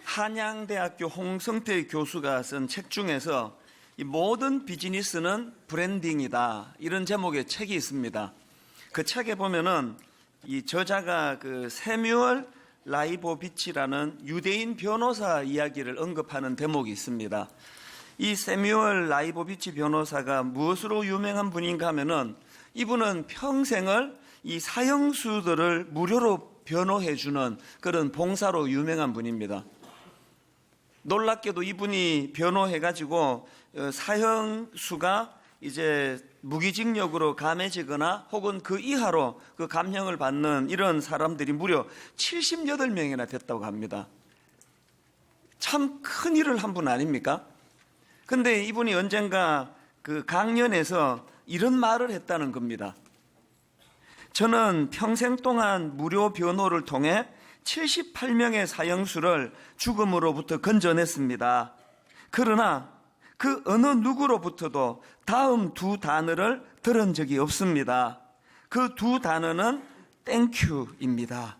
한양대학교 홍성태 교수가 쓴 책 중에서 이 모든 비즈니스는 브랜딩이다, 이런 제목의 책이 있습니다. 그 책에 보면은 이 저자가 그 세뮤얼 라이보비치라는 유대인 변호사 이야기를 언급하는 대목이 있습니다. 이 세뮤얼 라이보비치 변호사가 무엇으로 유명한 분인가 하면은 이분은 평생을 이 사형수들을 무료로 변호해주는 그런 봉사로 유명한 분입니다. 놀랍게도 이분이 변호해가지고 사형수가 이제 무기징역으로 감해지거나 혹은 그 이하로 그 감형을 받는 이런 사람들이 무려 78명이나 됐다고 합니다. 참 큰 일을 한 분 아닙니까? 근데 이분이 언젠가 그 강연에서 이런 말을 했다는 겁니다. 저는 평생 동안 무료 변호를 통해 78명의 사형수를 죽음으로부터 건져냈습니다. 그러나 그 어느 누구로부터도 다음 두 단어를 들은 적이 없습니다. 그 두 단어는 땡큐입니다.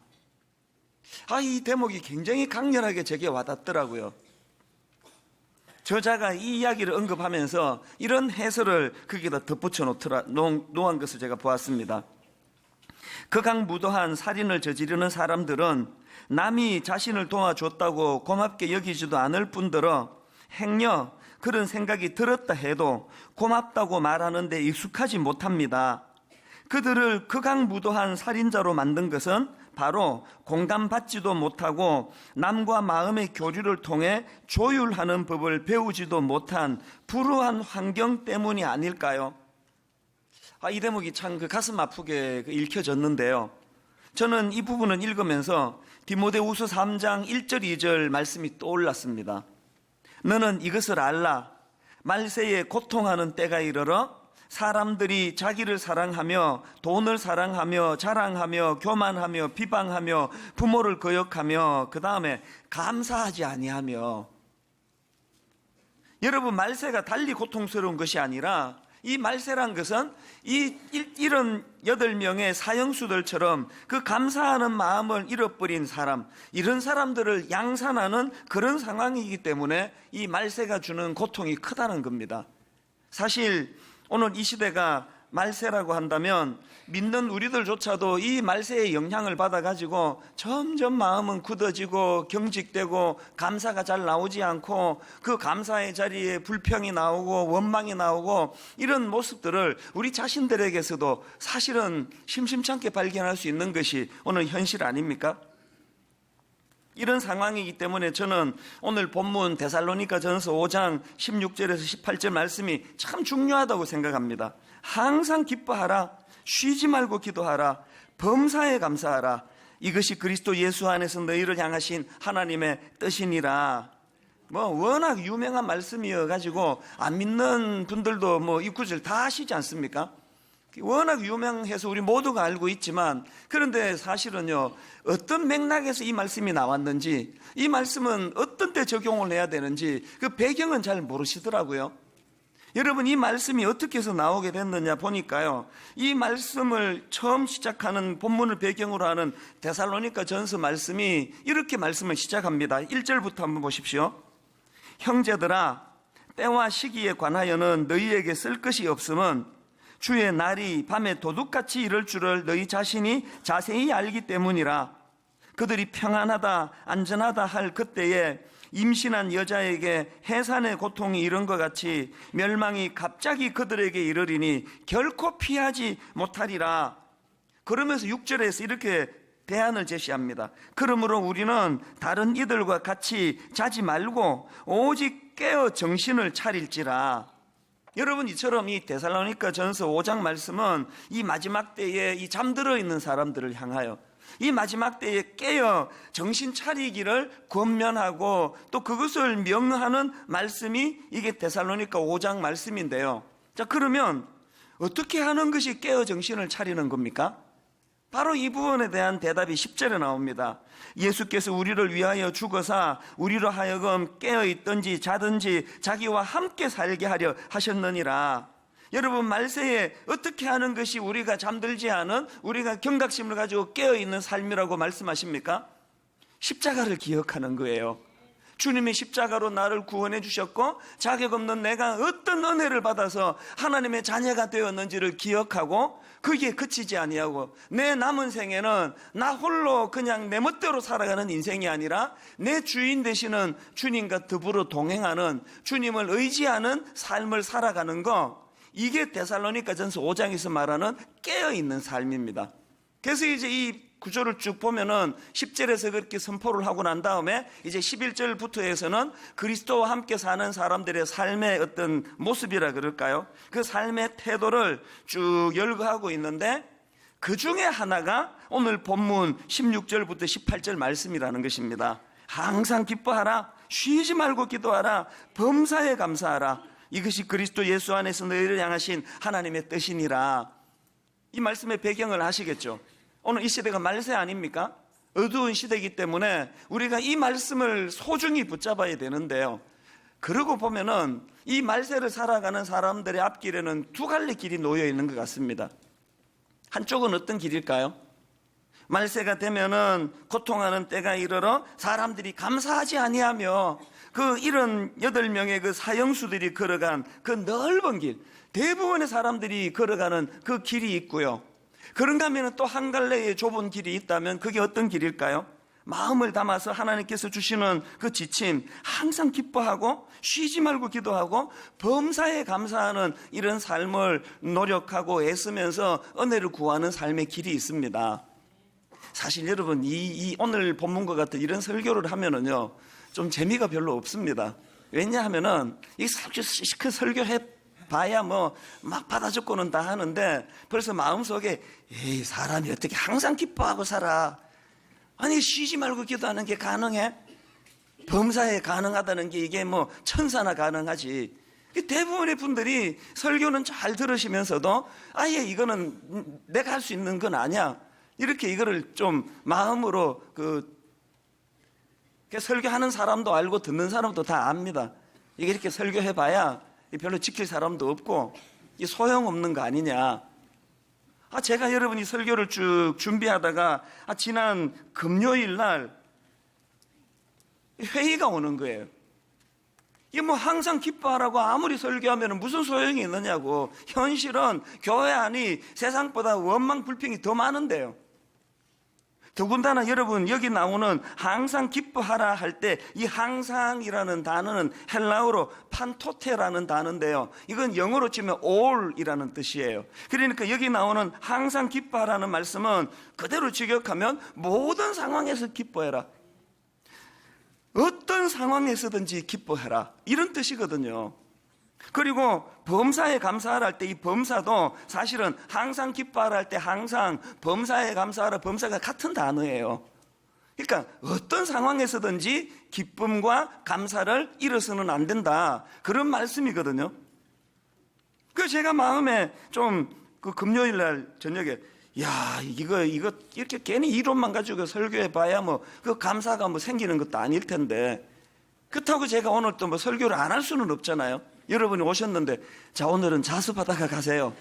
이 대목이 굉장히 강렬하게 제게 와닿더라고요. 저자가 이 이야기를 언급하면서 이런 해설을 거기다 덧붙여 놓은 것을 제가 보았습니다. 극악무도한 살인을 저지르는 사람들은 남이 자신을 도와줬다고 고맙게 여기지도 않을 뿐더러 행여 그런 생각이 들었다 해도 고맙다고 말하는 데 익숙하지 못합니다. 그들을 극악무도한 살인자로 만든 것은 바로 공감받지도 못하고 남과 마음의 교류를 통해 조율하는 법을 배우지도 못한 불우한 환경 때문이 아닐까요? 이 대목이 참 가슴 아프게 읽혀졌는데요. 저는 이 부분을 읽으면서 디모데후서 3장 1절 2절 말씀이 떠올랐습니다. 너는 이것을 알라. 말세에 고통하는 때가 이르러 사람들이 자기를 사랑하며 돈을 사랑하며 자랑하며 교만하며 비방하며 부모를 거역하며 그 다음에 감사하지 아니하며. 여러분, 말세가 달리 고통스러운 것이 아니라 이 말세란 것은 이 78명의 사형수들처럼 그 감사하는 마음을 잃어버린 사람, 이런 사람들을 양산하는 그런 상황이기 때문에 이 말세가 주는 고통이 크다는 겁니다. 사실 오늘 이 시대가 말세라고 한다면 믿는 우리들조차도 이 말세의 영향을 받아가지고 점점 마음은 굳어지고 경직되고 감사가 잘 나오지 않고 그 감사의 자리에 불평이 나오고 원망이 나오고 이런 모습들을 우리 자신들에게서도 사실은 심심찮게 발견할 수 있는 것이 오늘 현실 아닙니까? 이런 상황이기 때문에 저는 오늘 본문 데살로니가 전서 5장 16절에서 18절 말씀이 참 중요하다고 생각합니다. 항상 기뻐하라, 쉬지 말고 기도하라, 범사에 감사하라. 이것이 그리스도 예수 안에서 너희를 향하신 하나님의 뜻이니라. 워낙 유명한 말씀이어가지고 안 믿는 분들도 이 구절 다 아시지 않습니까? 워낙 유명해서 우리 모두가 알고 있지만, 그런데 사실은요, 어떤 맥락에서 이 말씀이 나왔는지, 이 말씀은 어떤 때 적용을 해야 되는지 그 배경은 잘 모르시더라고요. 여러분, 이 말씀이 어떻게 해서 나오게 됐느냐 보니까요, 이 말씀을 처음 시작하는 본문을 배경으로 하는 데살로니가 전서 말씀이 이렇게 말씀을 시작합니다. 1절부터 한번 보십시오. 형제들아, 때와 시기에 관하여는 너희에게 쓸 것이 없음은 주의 날이 밤에 도둑같이 이를 줄을 너희 자신이 자세히 알기 때문이라. 그들이 평안하다 안전하다 할 그때에 임신한 여자에게 해산의 고통이 이른 것 같이 멸망이 갑자기 그들에게 이르리니 결코 피하지 못하리라. 그러면서 6절에서 이렇게 대안을 제시합니다. 그러므로 우리는 다른 이들과 같이 자지 말고 오직 깨어 정신을 차릴지라. 여러분, 이처럼 이 데살로니가 전서 5장 말씀은 이 마지막 때에 이 잠들어 있는 사람들을 향하여 이 마지막 때에 깨어 정신 차리기를 권면하고 또 그것을 명하는 말씀이 이게 데살로니가 5장 말씀인데요. 자, 그러면 어떻게 하는 것이 깨어 정신을 차리는 겁니까? 바로 이 부분에 대한 대답이 10절에 나옵니다. 예수께서 우리를 위하여 죽어사 우리로 하여금 깨어있든지 자든지 자기와 함께 살게 하려 하셨느니라. 여러분, 말세에 어떻게 하는 것이 우리가 잠들지 않은, 우리가 경각심을 가지고 깨어있는 삶이라고 말씀하십니까? 십자가를 기억하는 거예요. 주님이 십자가로 나를 구원해 주셨고 자격 없는 내가 어떤 은혜를 받아서 하나님의 자녀가 되었는지를 기억하고 거기에 그치지 아니하고 내 남은 생에는 나 홀로 그냥 내 멋대로 살아가는 인생이 아니라 내 주인 되시는 주님과 더불어 동행하는 주님을 의지하는 삶을 살아가는 거, 이게 데살로니가전서 5장에서 말하는 깨어있는 삶입니다. 그래서 이제 이 구조를 쭉 보면은 10절에서 그렇게 선포를 하고 난 다음에 이제 11절부터 해서는 그리스도와 함께 사는 사람들의 삶의 어떤 모습이라 그럴까요? 그 삶의 태도를 쭉 열거하고 있는데 그 중에 하나가 오늘 본문 16절부터 18절 말씀이라는 것입니다. 항상 기뻐하라, 쉬지 말고 기도하라, 범사에 감사하라. 이것이 그리스도 예수 안에서 너희를 향하신 하나님의 뜻이니라. 이 말씀의 배경을 아시겠죠? 오늘 이 시대가 말세 아닙니까? 어두운 시대이기 때문에 우리가 이 말씀을 소중히 붙잡아야 되는데요. 그러고 보면은 이 말세를 살아가는 사람들의 앞길에는 두 갈래 길이 놓여 있는 것 같습니다. 한쪽은 어떤 길일까요? 말세가 되면은 고통하는 때가 이르러 사람들이 감사하지 아니하며 그 78명의 그 사형수들이 걸어간 그 넓은 길, 대부분의 사람들이 걸어가는 그 길이 있고요. 그런가 하면 또 한 갈래의 좁은 길이 있다면 그게 어떤 길일까요? 마음을 담아서 하나님께서 주시는 그 지침, 항상 기뻐하고 쉬지 말고 기도하고 범사에 감사하는 이런 삶을 노력하고 애쓰면서 은혜를 구하는 삶의 길이 있습니다. 사실 여러분 이 오늘 본문과 같은 이런 설교를 하면은요 좀 재미가 별로 없습니다. 왜냐하면은 이 설교해 봐야 뭐 막 받아 적고는 다 하는데 벌써 마음속에 에이 사람이 어떻게 항상 기뻐하고 살아? 아니 쉬지 말고 기도하는 게 가능해? 범사에 가능하다는 게 이게 뭐 천사나 가능하지. 대부분의 분들이 설교는 잘 들으시면서도 아예 이거는 내가 할 수 있는 건 아니야. 이렇게 이거를 좀 마음으로 설교하는 사람도 알고 듣는 사람도 다 압니다. 이게 이렇게 설교해봐야 별로 지킬 사람도 없고 소용없는 거 아니냐. 제가 여러분이 설교를 쭉 준비하다가 지난 금요일 날 회의가 오는 거예요. 이게 뭐 항상 기뻐하라고 아무리 설교하면 무슨 소용이 있느냐고. 현실은 교회 안이 세상보다 원망 불평이 더 많은데요. 더군다나 여러분 여기 나오는 항상 기뻐하라 할 때 이 항상이라는 단어는 헬라어로 판토테라는 단어인데요. 이건 영어로 치면 all이라는 뜻이에요. 그러니까 여기 나오는 항상 기뻐하라는 말씀은 그대로 직역하면 모든 상황에서 기뻐해라. 어떤 상황에서든지 기뻐해라. 이런 뜻이거든요. 그리고 범사에 감사하라 할 때 이 범사도 사실은 항상 기뻐하라 할 때 항상 범사에 감사하라 범사가 같은 단어예요. 그러니까 어떤 상황에서든지 기쁨과 감사를 잃어서는 안 된다. 그런 말씀이거든요. 그래서 제가 마음에 좀 그 금요일 날 저녁에 야 이거 이렇게 괜히 이론만 가지고 설교해 봐야 뭐 그 감사가 뭐 생기는 것도 아닐 텐데 그렇다고 제가 오늘 또 뭐 설교를 안 할 수는 없잖아요. 여러분이 오셨는데 자 오늘은 자습하다가 가세요.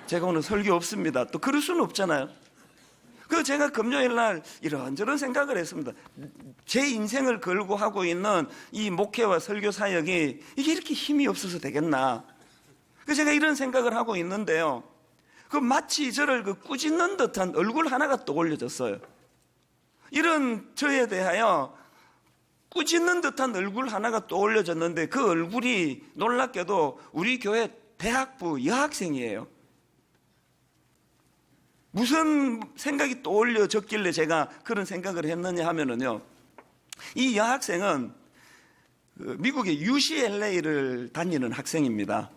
제가 오늘 설교 없습니다. 또 그럴 수는 없잖아요. 그래서 제가 금요일 날 이런저런 생각을 했습니다. 제 인생을 걸고 하고 있는 이 목회와 설교 사역이 이게 이렇게 힘이 없어서 되겠나. 그래서 제가 이런 생각을 하고 있는데요. 그 마치 저를 꾸짖는 듯한 얼굴 하나가 떠올려졌어요. 이런 저에 대하여 꾸짖는 듯한 얼굴 하나가 떠올려졌는데 그 얼굴이 놀랍게도 우리 교회 대학부 여학생이에요. 무슨 생각이 떠올려졌길래 제가 그런 생각을 했느냐 하면은요. 이 여학생은 미국의 UCLA를 다니는 학생입니다.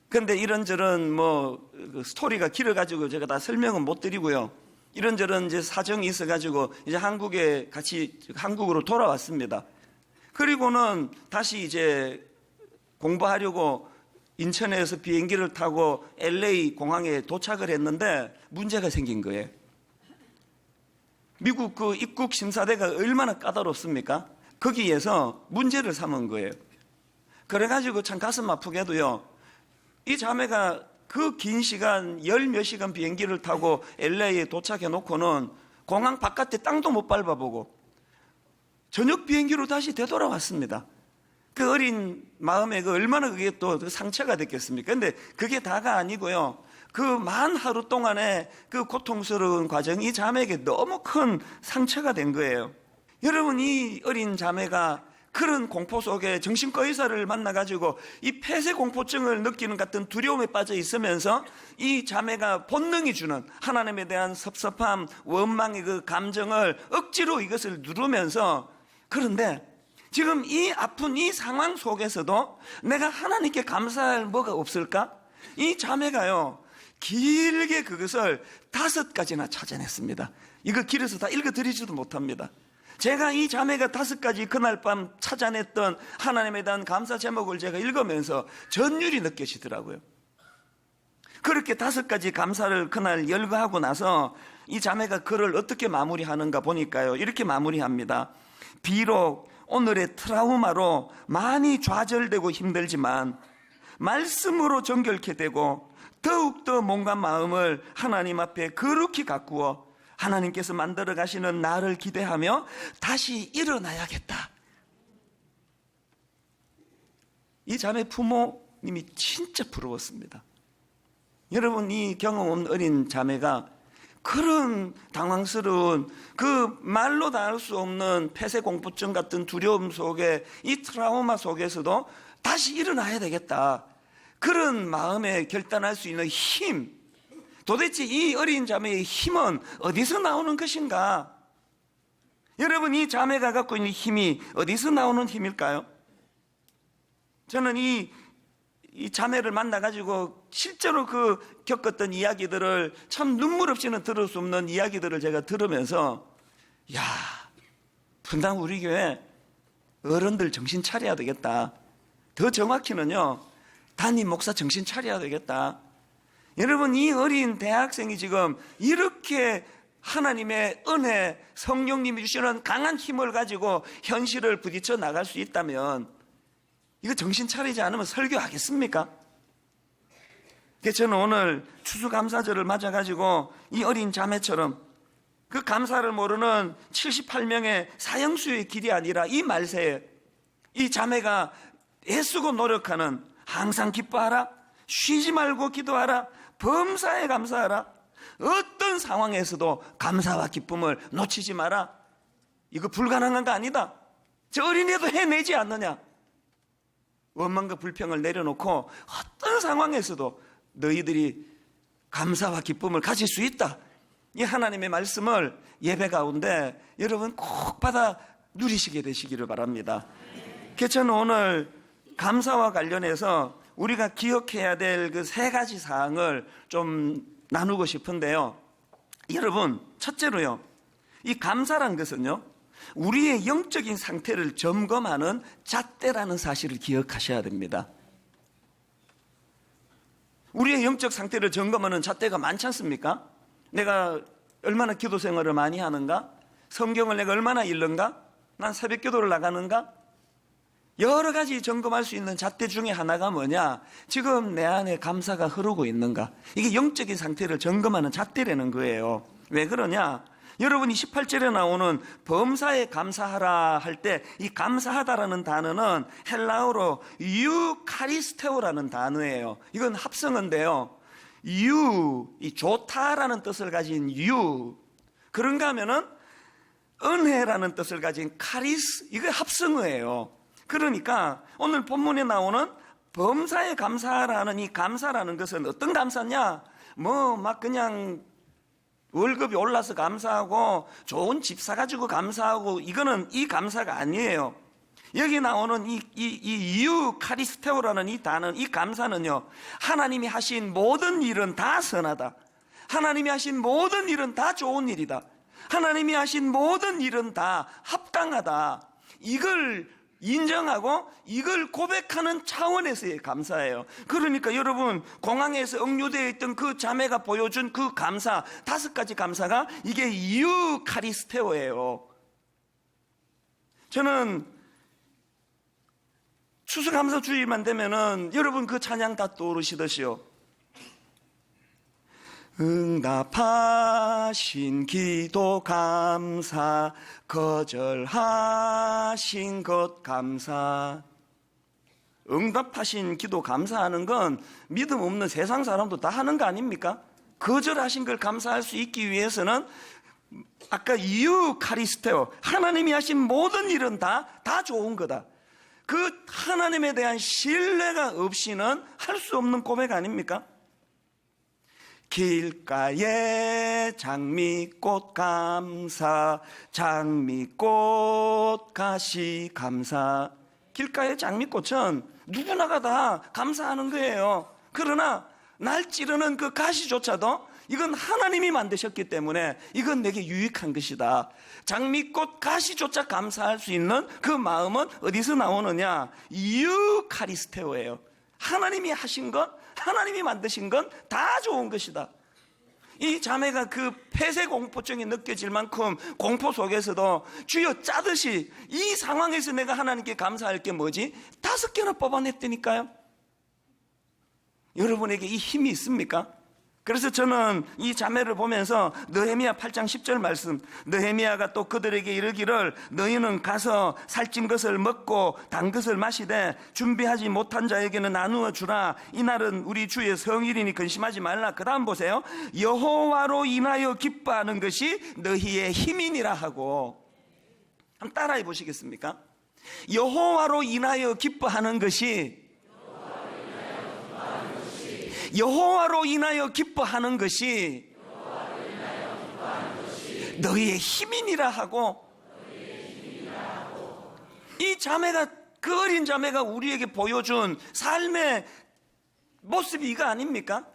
그런데 이런저런 뭐 스토리가 길어가지고 제가 다 설명은 못 드리고요. 이런저런 이제 사정이 있어가지고 이제 한국으로 돌아왔습니다. 그리고는 다시 이제 공부하려고 인천에서 비행기를 타고 LA 공항에 도착을 했는데 문제가 생긴 거예요. 미국 그 입국 심사대가 얼마나 까다롭습니까? 거기에서 문제를 삼은 거예요. 그래가지고 참 가슴 아프게도요. 이 자매가 그 긴 시간 10몇 시간 비행기를 타고 LA에 도착해 놓고는 공항 바깥에 땅도 못 밟아보고 저녁 비행기로 다시 되돌아왔습니다. 그 어린 마음에 얼마나 그게 또 상처가 됐겠습니까? 근데 그게 다가 아니고요. 그 만 하루 동안의 그 고통스러운 과정이 이 자매에게 너무 큰 상처가 된 거예요. 여러분, 이 어린 자매가 그런 공포 속에 정신과 의사를 만나가지고 이 폐쇄 공포증을 느끼는 같은 두려움에 빠져 있으면서 이 자매가 본능이 주는 하나님에 대한 섭섭함, 원망의 그 감정을 억지로 이것을 누르면서, 그런데 지금 이 아픈 이 상황 속에서도 내가 하나님께 감사할 뭐가 없을까? 이 자매가요, 길게 그것을 5가지나 찾아냈습니다. 이거 길에서 다 읽어드리지도 못합니다. 제가 이 자매가 5가지 그날 밤 찾아냈던 하나님에 대한 감사 제목을 제가 읽으면서 전율이 느껴지더라고요. 그렇게 5가지 감사를 그날 열거하고 나서 이 자매가 글을 어떻게 마무리하는가 보니까요, 이렇게 마무리합니다. 비록 오늘의 트라우마로 많이 좌절되고 힘들지만 말씀으로 정결케 되고 더욱더 몸과 마음을 하나님 앞에 거룩히 가꾸어 하나님께서 만들어 가시는 나를 기대하며 다시 일어나야겠다. 이 자매 부모님이 진짜 부러웠습니다. 여러분, 이 경험 없는 어린 자매가 그런 당황스러운 그 말로 다 할 수 없는 폐쇄 공포증 같은 두려움 속에, 이 트라우마 속에서도 다시 일어나야 되겠다, 그런 마음에 결단할 수 있는 힘, 도대체 이 어린 자매의 힘은 어디서 나오는 것인가? 여러분, 이 자매가 갖고 있는 힘이 어디서 나오는 힘일까요? 저는 이 자매를 만나가지고 실제로 그 겪었던 이야기들을 참 눈물 없이는 들을 수 없는 이야기들을 제가 들으면서, 야, 분당 우리 교회 어른들 정신 차려야 되겠다. 더 정확히는요, 담임 목사 정신 차려야 되겠다. 여러분, 이 어린 대학생이 지금 이렇게 하나님의 은혜, 성령님이 주시는 강한 힘을 가지고 현실을 부딪혀 나갈 수 있다면 이거 정신 차리지 않으면 설교하겠습니까? 그래서 저는 오늘 추수감사절을 맞아가지고 이 어린 자매처럼 그 감사를 모르는 78명의 사형수의 길이 아니라 이 말세에 이 자매가 애쓰고 노력하는, 항상 기뻐하라, 쉬지 말고 기도하라, 범사에 감사하라, 어떤 상황에서도 감사와 기쁨을 놓치지 마라. 이거 불가능한 거 아니다. 저 어린애도 해내지 않느냐. 원망과 불평을 내려놓고 어떤 상황에서도 너희들이 감사와 기쁨을 가질 수 있다. 이 하나님의 말씀을 예배 가운데 여러분 꼭 받아 누리시게 되시기를 바랍니다. 그래서 저는 오늘 감사와 관련해서 우리가 기억해야 될 그 3가지 사항을 좀 나누고 싶은데요. 여러분, 첫째로요, 이 감사란 것은요, 우리의 영적인 상태를 점검하는 잣대라는 사실을 기억하셔야 됩니다. 우리의 영적 상태를 점검하는 잣대가 많지 않습니까? 내가 얼마나 기도 생활을 많이 하는가? 성경을 내가 얼마나 읽는가? 난 새벽 기도를 나가는가? 여러 가지 점검할 수 있는 잣대 중에 하나가 뭐냐? 지금 내 안에 감사가 흐르고 있는가? 이게 영적인 상태를 점검하는 잣대라는 거예요. 왜 그러냐? 여러분이 18절에 나오는 범사에 감사하라 할 때 이 감사하다라는 단어는 헬라어로 유카리스테오라는 단어예요. 이건 합성어인데요. 이 좋다라는 뜻을 가진 그런가 하면은 은혜라는 뜻을 가진 카리스, 이게 합성어예요. 그러니까 오늘 본문에 나오는 범사에 감사하라는 이 감사라는 것은 어떤 감사냐? 막 그냥 월급이 올라서 감사하고 좋은 집 사가지고 감사하고, 이거는 이 감사가 아니에요. 여기 나오는 이 유카리스테오라는 이 단어, 이 감사는요, 하나님이 하신 모든 일은 다 선하다. 하나님이 하신 모든 일은 다 좋은 일이다. 하나님이 하신 모든 일은 다 합당하다. 이걸 인정하고 이걸 고백하는 차원에서의 감사예요. 그러니까 여러분, 공항에서 억류되어 있던 그 자매가 보여준 그 감사, 5가지 감사가 이게 유카리스테오예요. 저는 추수감사 주일만 되면은 여러분 그 찬양 다 떠오르시듯이요, 응답하신 기도 감사, 거절하신 것 감사. 응답하신 기도 감사하는 건 믿음 없는 세상 사람도 다 하는 거 아닙니까? 거절하신 걸 감사할 수 있기 위해서는 아까 유카리스테오, 하나님이 하신 모든 일은 다 좋은 거다. 그 하나님에 대한 신뢰가 없이는 할 수 없는 고백 아닙니까? 길가에 장미꽃 감사, 장미꽃 가시 감사. 길가의 장미꽃은 누구나가 다 감사하는 거예요. 그러나 날 찌르는 그 가시조차도 이건 하나님이 만드셨기 때문에 이건 내게 유익한 것이다. 장미꽃 가시조차 감사할 수 있는 그 마음은 어디서 나오느냐? 유카리스테오예요. 하나님이 하신 것, 하나님이 만드신 건 다 좋은 것이다. 이 자매가 그 폐쇄 공포증이 느껴질 만큼 공포 속에서도 주여 짜듯이 이 상황에서 내가 하나님께 감사할 게 뭐지? 5개나 뽑아냈다니까요. 여러분에게 이 힘이 있습니까? 그래서 저는 이 자매를 보면서 느헤미야 8장 10절 말씀, 느헤미야가 또 그들에게 이르기를 너희는 가서 살찐 것을 먹고 단 것을 마시되 준비하지 못한 자에게는 나누어 주라. 이날은 우리 주의 성일이니 근심하지 말라. 그 다음 보세요. 여호와로 인하여 기뻐하는 것이 너희의 힘이니라 하고. 한번 따라해 보시겠습니까? 여호와로 인하여 기뻐하는 것이, 여호와로 인하여 기뻐하는 것이 너희의 힘이니라 하고. 이 자매가, 그 어린 자매가 우리에게 보여준 삶의 모습이 이거 아닙니까?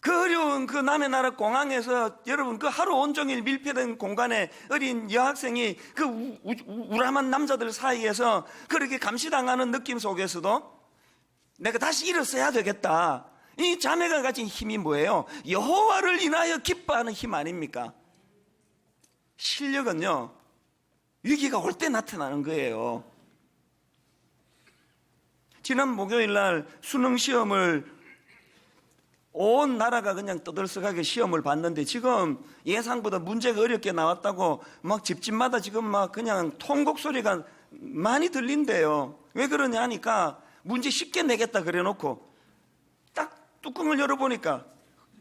그 어려운 그 남의 나라 공항에서 여러분 그 하루 온종일 밀폐된 공간에 어린 여학생이 그 우람한 남자들 사이에서 그렇게 감시당하는 느낌 속에서도 내가 다시 일어서야 되겠다. 이 자매가 가진 힘이 뭐예요? 여호와를 인하여 기뻐하는 힘 아닙니까? 실력은요, 위기가 올 때 나타나는 거예요. 지난 목요일 날 수능 시험을 온 나라가 그냥 떠들썩하게 시험을 봤는데 지금 예상보다 문제가 어렵게 나왔다고 막 집집마다 지금 막 그냥 통곡 소리가 많이 들린대요. 왜 그러냐 하니까 문제 쉽게 내겠다 그래 놓고 딱 뚜껑을 열어보니까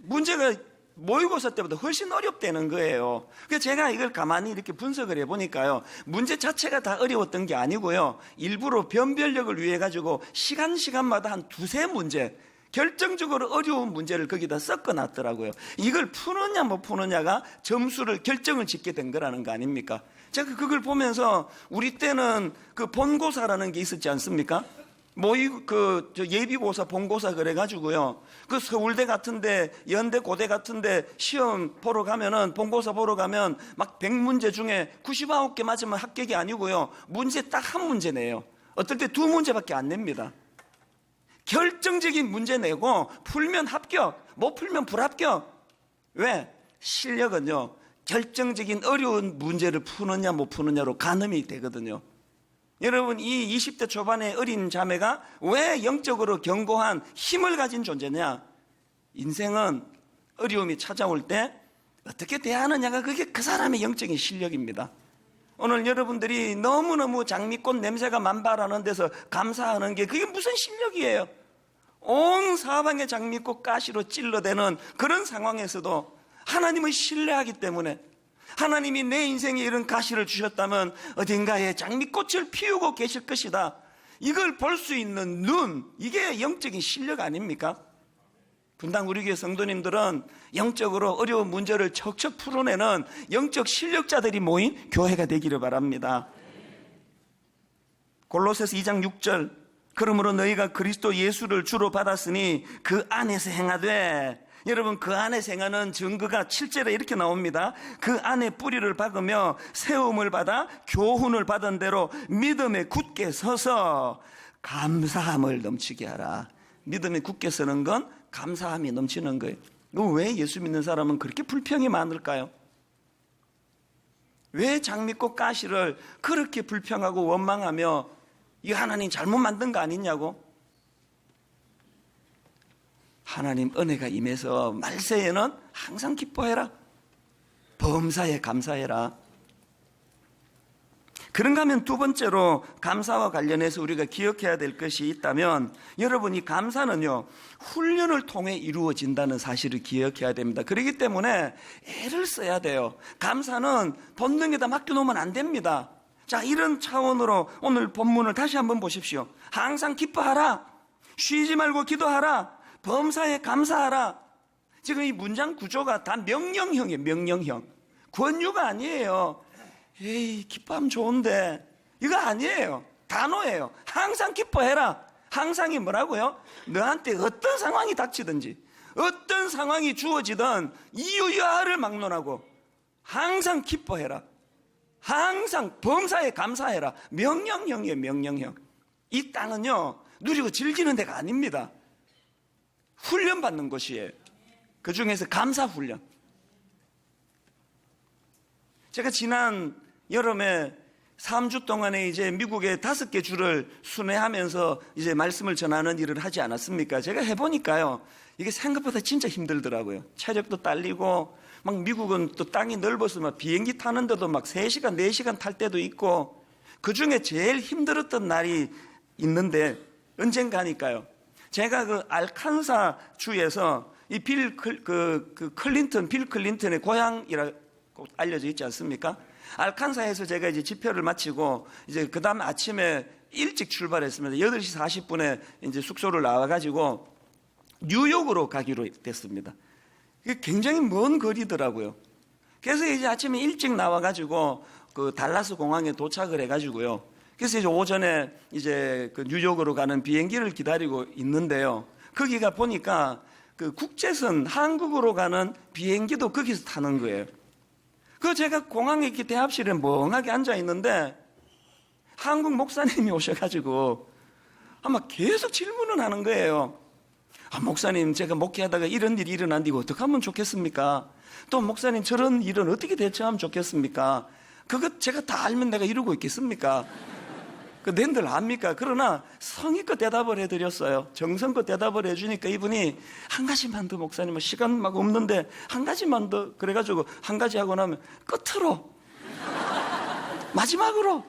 문제가 모의고사 때보다 훨씬 어렵다는 거예요. 그래서 제가 이걸 가만히 이렇게 분석을 해보니까요, 문제 자체가 다 어려웠던 게 아니고요, 일부러 변별력을 위해 가지고 시간마다 한 2-3문제 결정적으로 어려운 문제를 거기다 섞어놨더라고요. 이걸 푸느냐 못 푸느냐가 점수를 결정을 짓게 된 거라는 거 아닙니까? 제가 그걸 보면서 우리 때는 그 본고사라는 게 있었지 않습니까? 예비고사, 본고사 그래가지고요. 그 서울대 같은데, 연대, 고대 같은데 시험 보러 가면은, 본고사 보러 가면 막 100문제 중에 99개 맞으면 합격이 아니고요. 문제 딱 한 문제 내요. 어떨 때 2문제밖에 안 냅니다. 결정적인 문제 내고 풀면 합격, 못 풀면 불합격. 왜? 실력은요, 결정적인 어려운 문제를 푸느냐 못 푸느냐로 가늠이 되거든요. 여러분, 이 20대 초반의 어린 자매가 왜 영적으로 견고한 힘을 가진 존재냐? 인생은 어려움이 찾아올 때 어떻게 대하느냐가 그게 그 사람의 영적인 실력입니다. 오늘 여러분들이 너무너무 장미꽃 냄새가 만발하는 데서 감사하는 게 그게 무슨 실력이에요? 온 사방에 장미꽃 가시로 찔러대는 그런 상황에서도 하나님을 신뢰하기 때문에, 하나님이 내 인생에 이런 가시를 주셨다면 어딘가에 장미꽃을 피우고 계실 것이다, 이걸 볼 수 있는 눈, 이게 영적인 실력 아닙니까? 분당 우리 교회 성도님들은 영적으로 어려운 문제를 척척 풀어내는 영적 실력자들이 모인 교회가 되기를 바랍니다. 골로새서 2장 6절, 그러므로 너희가 그리스도 예수를 주로 받았으니 그 안에서 행하되, 여러분 그 안에서 행하는 증거가 7절에 이렇게 나옵니다. 그 안에 뿌리를 박으며 세움을 받아 교훈을 받은 대로 믿음에 굳게 서서 감사함을 넘치게 하라. 믿음에 굳게 서는 건 감사함이 넘치는 거예요. 왜 예수 믿는 사람은 그렇게 불평이 많을까요? 왜 장미꽃 가시를 그렇게 불평하고 원망하며 이 하나님 잘못 만든 거 아니냐고? 하나님 은혜가 임해서 말세에는 항상 기뻐해라. 범사에 감사해라. 그런가 하면 두 번째로 감사와 관련해서 우리가 기억해야 될 것이 있다면, 여러분, 이 감사는요 훈련을 통해 이루어진다는 사실을 기억해야 됩니다. 그렇기 때문에 애를 써야 돼요. 감사는 본능에다 맡겨놓으면 안 됩니다. 자, 이런 차원으로 오늘 본문을 다시 한번 보십시오. 항상 기뻐하라. 쉬지 말고 기도하라. 범사에 감사하라. 지금 이 문장 구조가 다 명령형이에요. 명령형. 권유가 아니에요. 에이, 기뻐하면 좋은데. 이거 아니에요. 단어예요. 항상 기뻐해라. 항상이 뭐라고요? 너한테 어떤 상황이 닥치든지, 어떤 상황이 주어지든 이유야를 막론하고 항상 기뻐해라. 항상 범사에 감사해라. 명령형이에요. 명령형. 이 땅은요 누리고 즐기는 데가 아닙니다. 훈련받는 곳이에요. 그 중에서 감사훈련. 제가 지난 여름에 3주 동안에 이제 미국의 5개 주를 순회하면서 이제 말씀을 전하는 일을 하지 않았습니까? 제가 해보니까요, 이게 생각보다 진짜 힘들더라고요. 체력도 딸리고, 막 미국은 또 땅이 넓어서 막 비행기 타는데도 막 3시간, 4시간 탈 때도 있고, 그 중에 제일 힘들었던 날이 있는데, 언젠가니까요. 제가 그 알칸사 주에서 이 빌 클린턴의 고향이라고 알려져 있지 않습니까? 알칸사에서 제가 이제 집회를 마치고 이제 그 다음 아침에 일찍 출발했습니다. 8시 40분에 이제 숙소를 나와가지고 뉴욕으로 가기로 됐습니다. 이게 굉장히 먼 거리더라고요. 그래서 이제 아침에 일찍 나와가지고 그 달라스 공항에 도착을 해가지고요. 그래서 이제 오전에 이제 그 뉴욕으로 가는 비행기를 기다리고 있는데요. 거기가 보니까 그 국제선 한국으로 가는 비행기도 거기서 타는 거예요. 그 제가 공항에 이렇게 대합실에 멍하게 앉아 있는데 한국 목사님이 오셔가지고 아마 계속 질문을 하는 거예요. 목사님, 제가 목회하다가 이런 일이 일어난데 어떻게 하면 좋겠습니까? 또 목사님, 저런 일은 어떻게 대처하면 좋겠습니까? 그거 제가 다 알면 내가 이러고 있겠습니까? 그 낸들 압니까? 그러나 성의껏 대답을 해드렸어요. 정성껏 대답을 해주니까 이분이 한 가지만 더, 목사님, 시간 막 없는데 한 가지만 더, 그래가지고 한 가지 하고 나면 끝으로 마지막으로,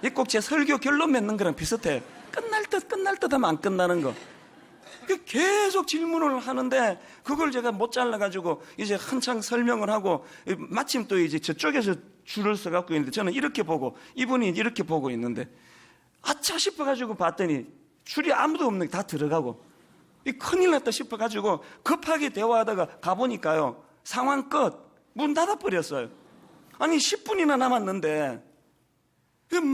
이 꼭 제 설교 결론 맺는 거랑 비슷해. 끝날 듯 하면 안 끝나는 거. 계속 질문을 하는데 그걸 제가 못 잘라가지고 이제 한창 설명을 하고, 마침 또 이제 저쪽에서 줄을 서갖고 있는데 저는 이렇게 보고 이분이 이렇게 보고 있는데, 아차 싶어가지고 봤더니 줄이 아무도 없는 게 다 들어가고, 큰일 났다 싶어가지고 급하게 대화하다가 가보니까요, 상황 끝, 문 닫아버렸어요. 아니 10분이나 남았는데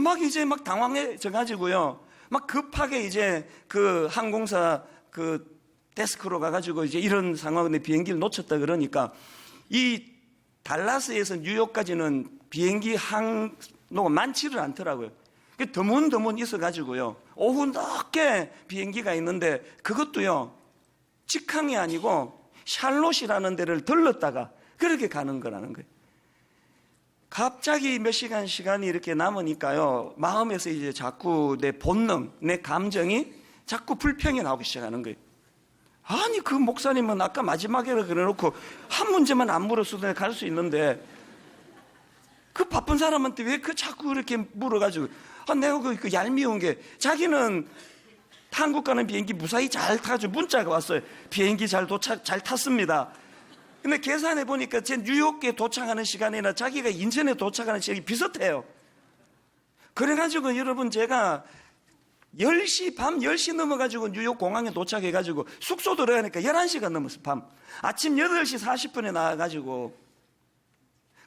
막 이제 막 당황해져가지고요, 막 급하게 이제 그 항공사 그 데스크로 가가지고 이제 이런 상황인데 비행기를 놓쳤다 그러니까, 이 달라스에서 뉴욕까지는 비행기 항로가 많지를 않더라고요. 드문드문 있어가지고요, 오후 늦게 비행기가 있는데 그것도요 직항이 아니고 샬롯이라는 데를 들렀다가 그렇게 가는 거라는 거예요. 갑자기 몇 시간이 이렇게 남으니까요, 마음에서 이제 자꾸 내 본능, 내 감정이 자꾸 불평이 나오기 시작하는 거예요. 아니 그 목사님은 아까 마지막에 그래놓고 한 문제만 안 물었어도 갈 수 있는데 그 바쁜 사람한테 왜 그 자꾸 이렇게 물어가지고, 내가 그 얄미운 게, 자기는 한국 가는 비행기 무사히 잘 타가지고 문자가 왔어요. 비행기 잘 탔습니다. 근데 계산해 보니까 제 뉴욕에 도착하는 시간이나 자기가 인천에 도착하는 시간이 비슷해요. 그래가지고 여러분, 제가 10시, 밤 10시 넘어가지고 뉴욕 공항에 도착해가지고 숙소 들어가니까 11시가 넘었어, 밤. 아침 8시 40분에 나와가지고.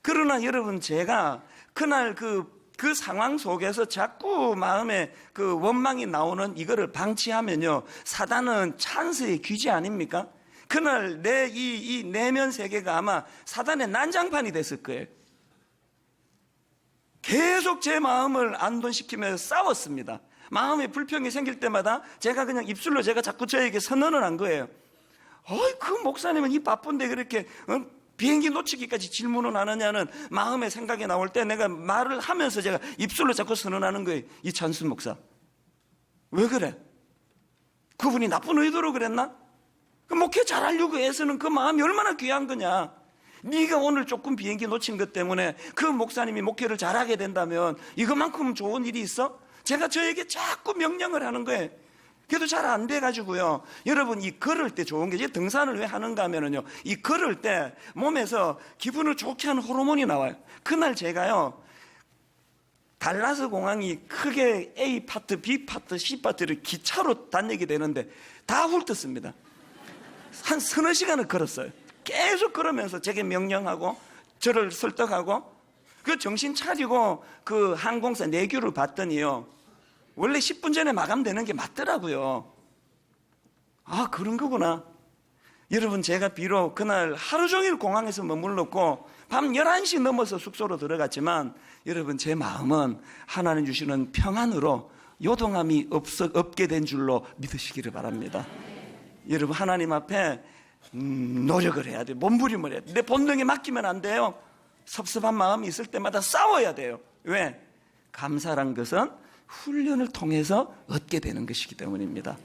그러나 여러분, 제가 그날 그 상황 속에서 자꾸 마음에 그 원망이 나오는 이거를 방치하면요, 사단은 찬스의 귀재 아닙니까? 그날 이 내면 세계가 아마 사단의 난장판이 됐을 거예요. 계속 제 마음을 안돈시키면서 싸웠습니다. 마음에 불평이 생길 때마다 제가 그냥 입술로 제가 자꾸 저에게 선언을 한 거예요. 그 목사님은 이 바쁜데 그렇게 비행기 놓치기까지 질문을 하느냐는 마음의 생각이 나올 때 내가 말을 하면서 제가 입술로 자꾸 선언하는 거예요. 이찬수 목사, 왜 그래? 그분이 나쁜 의도로 그랬나? 그 목회 잘하려고 애쓰는 그 마음이 얼마나 귀한 거냐. 네가 오늘 조금 비행기 놓친 것 때문에 그 목사님이 목회를 잘하게 된다면 이것만큼 좋은 일이 있어? 제가 저에게 자꾸 명령을 하는 거예요. 그래도 잘 안 돼가지고요. 여러분, 이 걸을 때 좋은 게, 등산을 왜 하는가 하면요, 이 걸을 때 몸에서 기분을 좋게 하는 호르몬이 나와요. 그날 제가요, 달라스 공항이 크게 A 파트, B 파트, C 파트를 기차로 다니게 되는데 다 훑었습니다. 한 서너 시간을 걸었어요. 계속 걸으면서 제게 명령하고 저를 설득하고, 그 정신 차리고 그 항공사 내규를 봤더니요, 원래 10분 전에 마감되는 게 맞더라고요. 아, 그런 거구나. 여러분, 제가 비록 그날 하루 종일 공항에서 머물렀고 밤 11시 넘어서 숙소로 들어갔지만, 여러분, 제 마음은 하나님 주시는 평안으로 요동함이 없게 된 줄로 믿으시기를 바랍니다. 여러분, 하나님 앞에 노력을 해야 돼요. 몸부림을 해야 돼요. 내 본능에 맡기면 안 돼요. 섭섭한 마음이 있을 때마다 싸워야 돼요. 왜? 감사란 것은 훈련을 통해서 얻게 되는 것이기 때문입니다.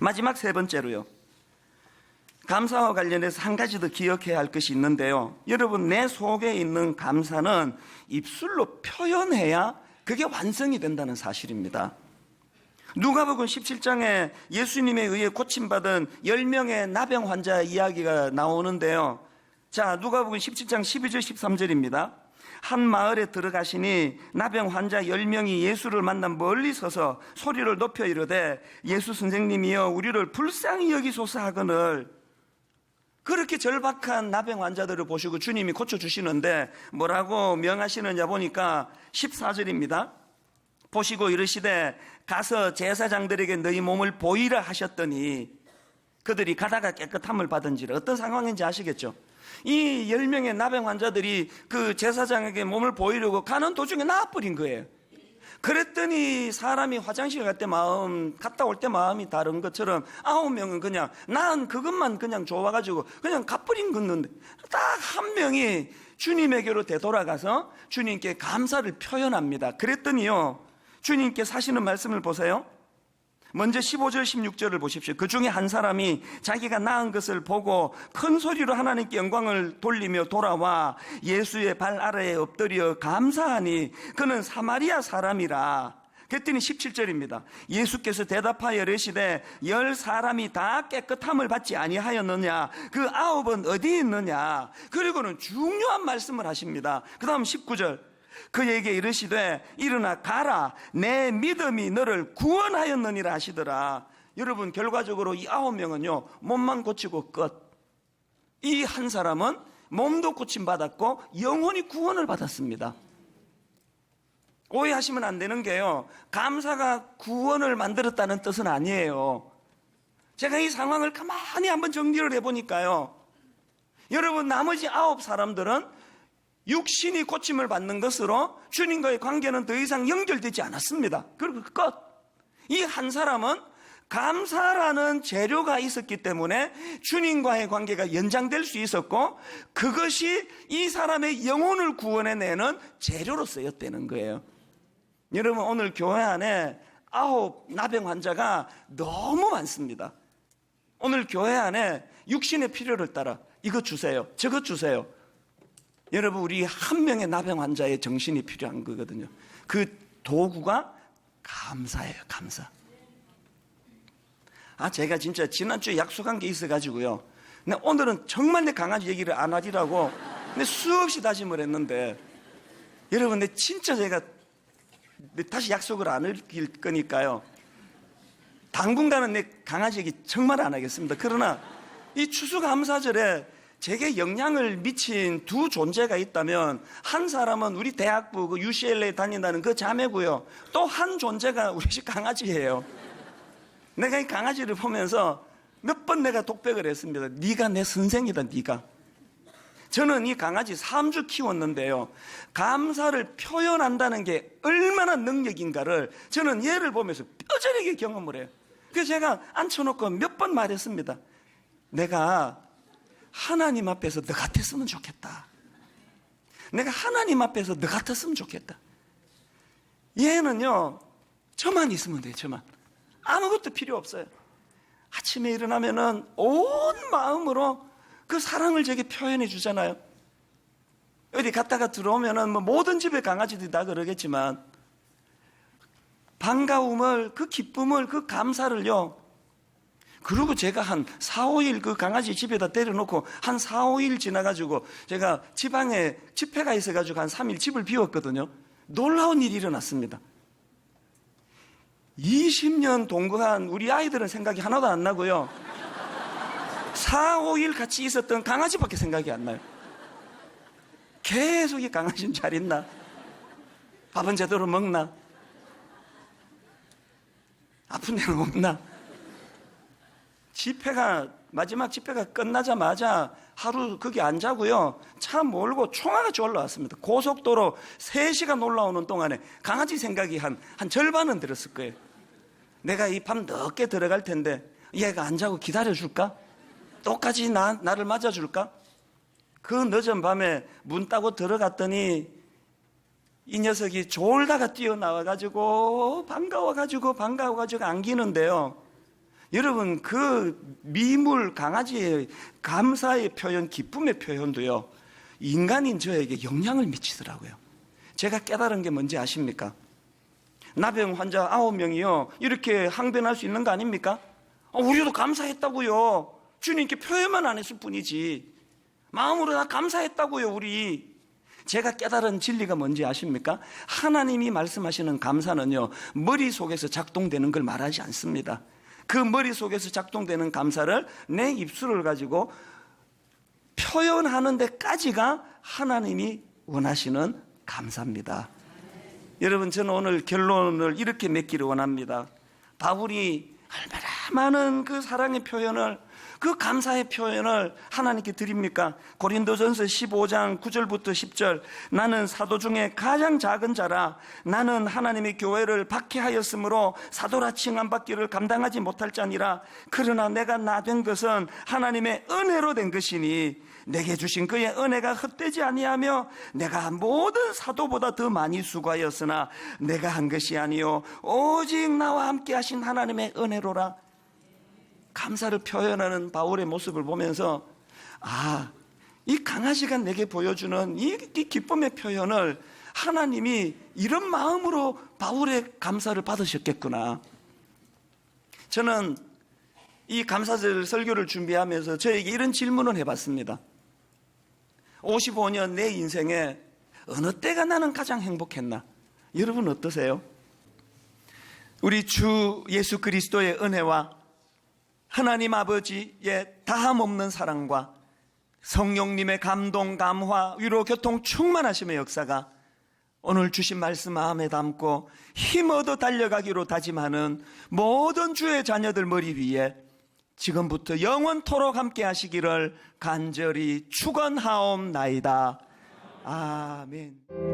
마지막 세 번째로요, 감사와 관련해서 한 가지 더 기억해야 할 것이 있는데요, 여러분, 내 속에 있는 감사는 입술로 표현해야 그게 완성이 된다는 사실입니다. 누가복음 17장에 예수님에 의해 고침받은 10명의 나병 환자 이야기가 나오는데요, 자, 누가복음 17장 12절 13절입니다. 한 마을에 들어가시니 나병 환자 10명이 예수를 만나 멀리 서서 소리를 높여 이르되, 예수 선생님이여 우리를 불쌍히 여기소서 하거늘. 그렇게 절박한 나병 환자들을 보시고 주님이 고쳐주시는데 뭐라고 명하시느냐 보니까 14절입니다. 보시고 이르시되 가서 제사장들에게 너희 몸을 보이라 하셨더니 그들이 가다가 깨끗함을 받은지라. 어떤 상황인지 아시겠죠? 이 10명의 나병 환자들이 그 제사장에게 몸을 보이려고 가는 도중에 나아버린 거예요. 그랬더니 사람이 화장실 갈 때 갔다 올 때 마음이 다른 것처럼 9명은 그냥 난 그것만 그냥 좋아가지고 그냥 가버린 건데, 딱 한 명이 주님에게로 되돌아가서 주님께 감사를 표현합니다. 그랬더니요, 주님께서 하시는 말씀을 보세요. 먼저 15절 16절을 보십시오. 그 중에 한 사람이 자기가 나은 것을 보고 큰 소리로 하나님께 영광을 돌리며 돌아와 예수의 발 아래에 엎드려 감사하니 그는 사마리아 사람이라. 그랬더니 17절입니다. 예수께서 대답하여 이르시되 10사람이 다 깨끗함을 받지 아니하였느냐? 그 9은 어디 있느냐? 그리고는 중요한 말씀을 하십니다. 그 다음 19절. 그에게 이르시되 일어나 가라, 내 믿음이 너를 구원하였느니라 하시더라. 여러분, 결과적으로 이 9명은요 몸만 고치고 끝. 이 한 사람은 몸도 고침받았고 영혼이 구원을 받았습니다. 오해하시면 안 되는 게요, 감사가 구원을 만들었다는 뜻은 아니에요. 제가 이 상황을 가만히 한번 정리를 해보니까요, 여러분, 나머지 9사람들은 육신이 고침을 받는 것으로 주님과의 관계는 더 이상 연결되지 않았습니다. 그리고 끝. 이 한 사람은 감사라는 재료가 있었기 때문에 주님과의 관계가 연장될 수 있었고, 그것이 이 사람의 영혼을 구원해내는 재료로 쓰였다는 거예요. 여러분, 오늘 교회 안에 9 나병 환자가 너무 많습니다. 오늘 교회 안에 육신의 필요를 따라 이것 주세요, 저것 주세요. 여러분, 우리 한 명의 나병 환자의 정신이 필요한 거거든요. 그 도구가 감사예요. 감사. 제가 진짜 지난주에 약속한 게 있어가지고요, 근데 오늘은 정말 내 강아지 얘기를 안 하리라고 근데 수없이 다짐을 했는데, 여러분, 근데 진짜 제가 다시 약속을 안 어길 거니까요, 당분간은 내 강아지 얘기 정말 안 하겠습니다. 그러나 이 추수감사절에 제게 영향을 미친 두 존재가 있다면, 한 사람은 우리 대학부 그 UCLA 다닌다는 그 자매고요, 또 한 존재가 우리 집 강아지예요. 내가 이 강아지를 보면서 몇 번 내가 독백을 했습니다. 네가 내 선생이다, 네가. 저는 이 강아지 3주 키웠는데요, 감사를 표현한다는 게 얼마나 능력인가를 저는 얘를 보면서 뼈저리게 경험을 해요. 그래서 제가 앉혀놓고 몇 번 말했습니다. 내가 하나님 앞에서 너 같았으면 좋겠다. 내가 하나님 앞에서 너 같았으면 좋겠다. 얘는요 저만 있으면 돼요. 저만. 아무것도 필요 없어요. 아침에 일어나면은 온 마음으로 그 사랑을 제게 표현해 주잖아요. 어디 갔다가 들어오면은 뭐 모든 집의 강아지들이 다 그러겠지만 반가움을, 그 기쁨을, 그 감사를요. 그리고 제가 한 4, 5일 그 강아지 집에다 때려놓고 한 4, 5일 지나가지고 제가 지방에 집회가 있어가지고 한 3일 집을 비웠거든요. 놀라운 일이 일어났습니다. 20년 동거한 우리 아이들은 생각이 하나도 안 나고요. 4, 5일 같이 있었던 강아지밖에 생각이 안 나요. 계속 이 강아지는 잘 있나? 밥은 제대로 먹나? 아픈 데는 없나? 마지막 집회가 끝나자마자 하루 거기 안 자고요. 차 몰고 총알같이 올라왔습니다. 고속도로 3시간 올라오는 동안에 강아지 생각이 한 절반은 들었을 거예요. 내가 이 밤 늦게 들어갈 텐데 얘가 안 자고 기다려줄까? 똑같이 나를 맞아줄까? 그 늦은 밤에 문 따고 들어갔더니 이 녀석이 졸다가 뛰어나와가지고 반가워가지고 안기는데요. 여러분, 그 미물 강아지의 감사의 표현, 기쁨의 표현도요, 인간인 저에게 영향을 미치더라고요. 제가 깨달은 게 뭔지 아십니까? 나병 환자 9명이요 이렇게 항변할 수 있는 거 아닙니까? 우리도 감사했다고요. 주님께 표현만 안 했을 뿐이지. 마음으로 다 감사했다고요. 우리. 제가 깨달은 진리가 뭔지 아십니까? 하나님이 말씀하시는 감사는요, 머릿속에서 작동되는 걸 말하지 않습니다. 그 머릿속에서 작동되는 감사를 내 입술을 가지고 표현하는 데까지가 하나님이 원하시는 감사입니다. 여러분, 저는 오늘 결론을 이렇게 맺기를 원합니다. 바울이 얼마나 많은 그 사랑의 표현을, 그 감사의 표현을 하나님께 드립니까? 고린도전서 15장 9절부터 10절, 나는 사도 중에 가장 작은 자라. 나는 하나님의 교회를 박해하였으므로 사도라 칭함받기를 감당하지 못할 자니라. 그러나 내가 나 된 것은 하나님의 은혜로 된 것이니 내게 주신 그의 은혜가 헛되지 아니하며 내가 모든 사도보다 더 많이 수고하였으나 내가 한 것이 아니요 오직 나와 함께 하신 하나님의 은혜로라. 감사를 표현하는 바울의 모습을 보면서 이 강아지가 내게 보여주는 이 기쁨의 표현을 하나님이 이런 마음으로 바울의 감사를 받으셨겠구나. 저는 이 감사절 설교를 준비하면서 저에게 이런 질문을 해봤습니다. 55년 내 인생에 어느 때가 나는 가장 행복했나? 여러분 어떠세요? 우리 주 예수 그리스도의 은혜와 하나님 아버지의 다함없는 사랑과 성령님의 감동, 감화, 위로, 교통 충만하심의 역사가 오늘 주신 말씀 마음에 담고 힘 얻어 달려가기로 다짐하는 모든 주의 자녀들 머리 위에 지금부터 영원토록 함께 하시기를 간절히 축원하옵나이다. 아멘.